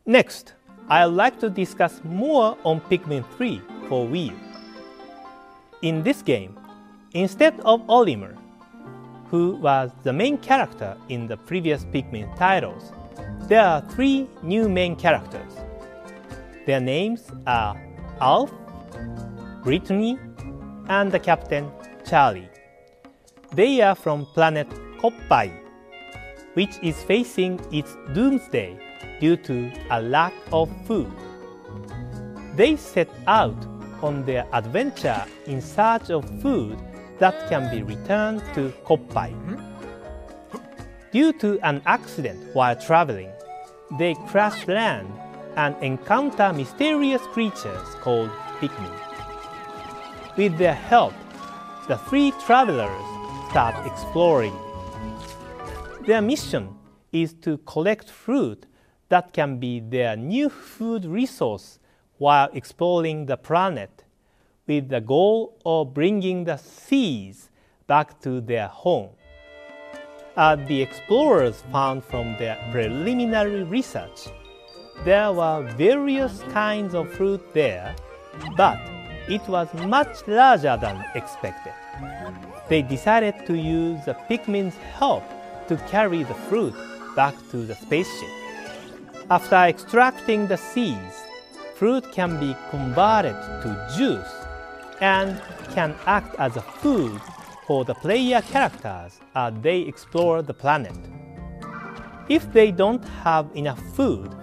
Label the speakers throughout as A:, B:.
A: Next, I'd like to discuss more on Pikmin 3 for Wii U. In this game, instead of Olimar, who was the main character in the previous Pikmin titles, there are 3 new main characters. Their names are Alf, Brittany, and the captain, Charlie. They are from planet Koppai, which is facing its doomsday due to a lack of food. They set out on their adventure in search of food that can be returned to Koppai. Due to an accident while traveling, they crash land and encounter mysterious creatures called Pikmin. With their help, the 3 travelers start exploring. Their mission is to collect fruit that can be their new food resource while exploring the planet, with the goal of bringing the seeds back to their home. As the explorers found from their preliminary research, there were various kinds of fruit there, but it was much larger than expected. They decided to use the Pikmin's help to carry the fruit back to the spaceship. After extracting the seeds, fruit can be converted to juice and can act as a food for the player characters as they explore the planet. If they don't have enough food,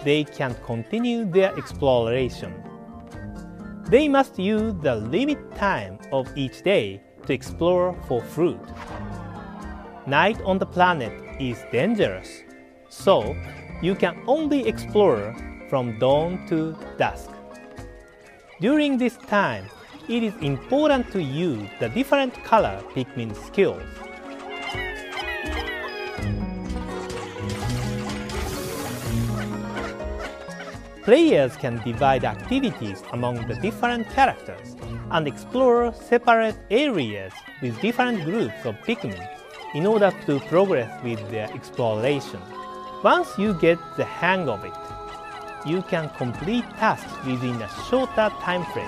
A: they can continue their exploration. They must use the limit time of each day to explore for fruit. Night on the planet is dangerous, so you can only explore from dawn to dusk. During this time, it is important to use the different color Pikmin skills. Players can divide activities among the different characters and explore separate areas with different groups of Pikmin in order to progress with their exploration. Once you get the hang of it, you can complete tasks within a shorter time frame.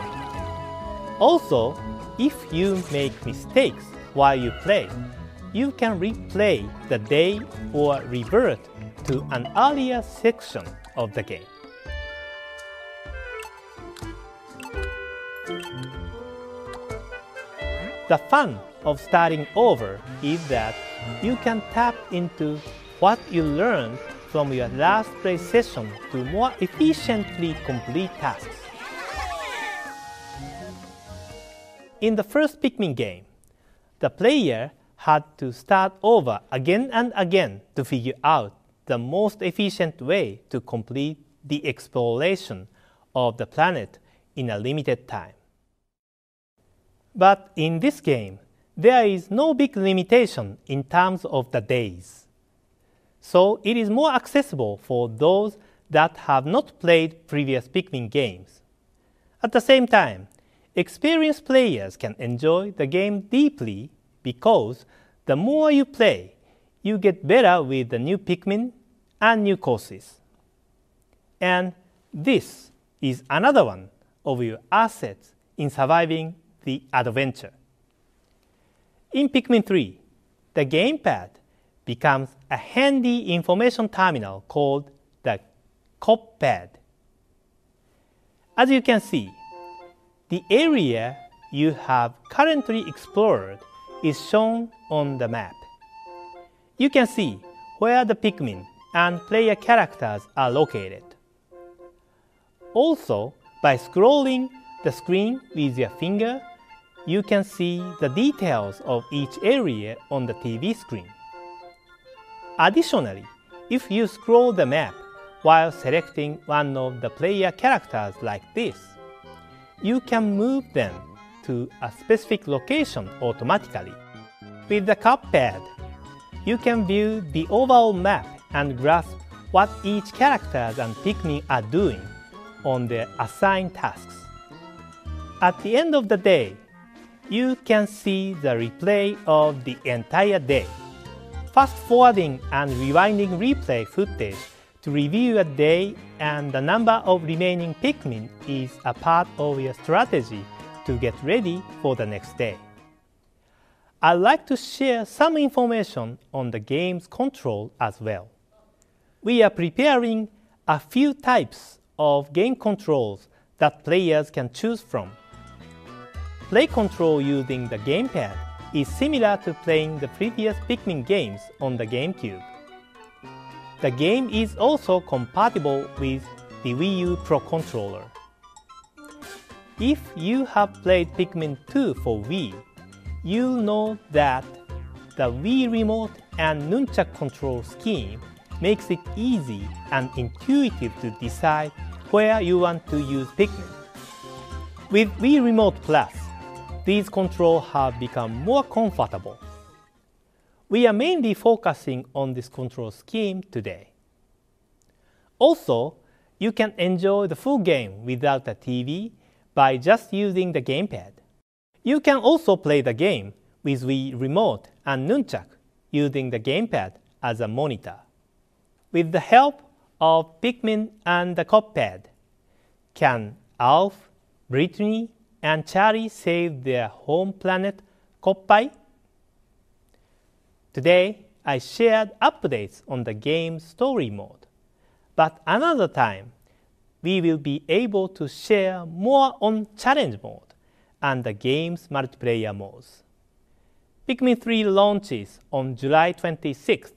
A: Also, if you make mistakes while you play, you can replay the day or revert to an earlier section of the game. The fun of starting over is that you can tap into what you learned from your last play session to more efficiently complete tasks. In the first Pikmin game, the player had to start over again and again to figure out the most efficient way to complete the exploration of the planet in a limited time. But in this game, there is no big limitation in terms of the days. So it is more accessible for those that have not played previous Pikmin games. At the same time, experienced players can enjoy the game deeply because the more you play, you get better with the new Pikmin and new courses. And this is another one of your assets in surviving the adventure. In Pikmin 3, the gamepad becomes a handy information terminal called the Koppad. As you can see, the area you have currently explored is shown on the map. You can see where the Pikmin and player characters are located. Also, by scrolling the screen with your finger, you can see the details of each area on the TV screen. Additionally, if you scroll the map while selecting one of the player characters like this, you can move them to a specific location automatically. With the Koppad, you can view the overall map and grasp what each character and Pikmin are doing on their assigned tasks. At the end of the day, you can see the replay of the entire day. Fast-forwarding and rewinding replay footage To review a day and the number of remaining Pikmin is a part of your strategy to get ready for the next day. I'd like to share some information on the game's control as well. We are preparing a few types of game controls that players can choose from. Play control using the gamepad is similar to playing the previous Pikmin games on the GameCube. The game is also compatible with the Wii U Pro controller. If you have played Pikmin 2 for Wii, you'll know that the Wii Remote and Nunchuk control scheme makes it easy and intuitive to decide where you want to use Pikmin. With Wii Remote Plus, these controls have become more comfortable. We are mainly focusing on this control scheme today. Also, you can enjoy the full game without a TV by just using the gamepad. You can also play the game with Wii Remote and Nunchuk using the gamepad as a monitor. With the help of Pikmin and the Copepad, can Alf, Brittany, and Charlie save their home planet Koppai? Today, I shared updates on the game's story mode, but another time, we will be able to share more on challenge mode and the game's multiplayer modes. Pikmin 3 launches on July 26th,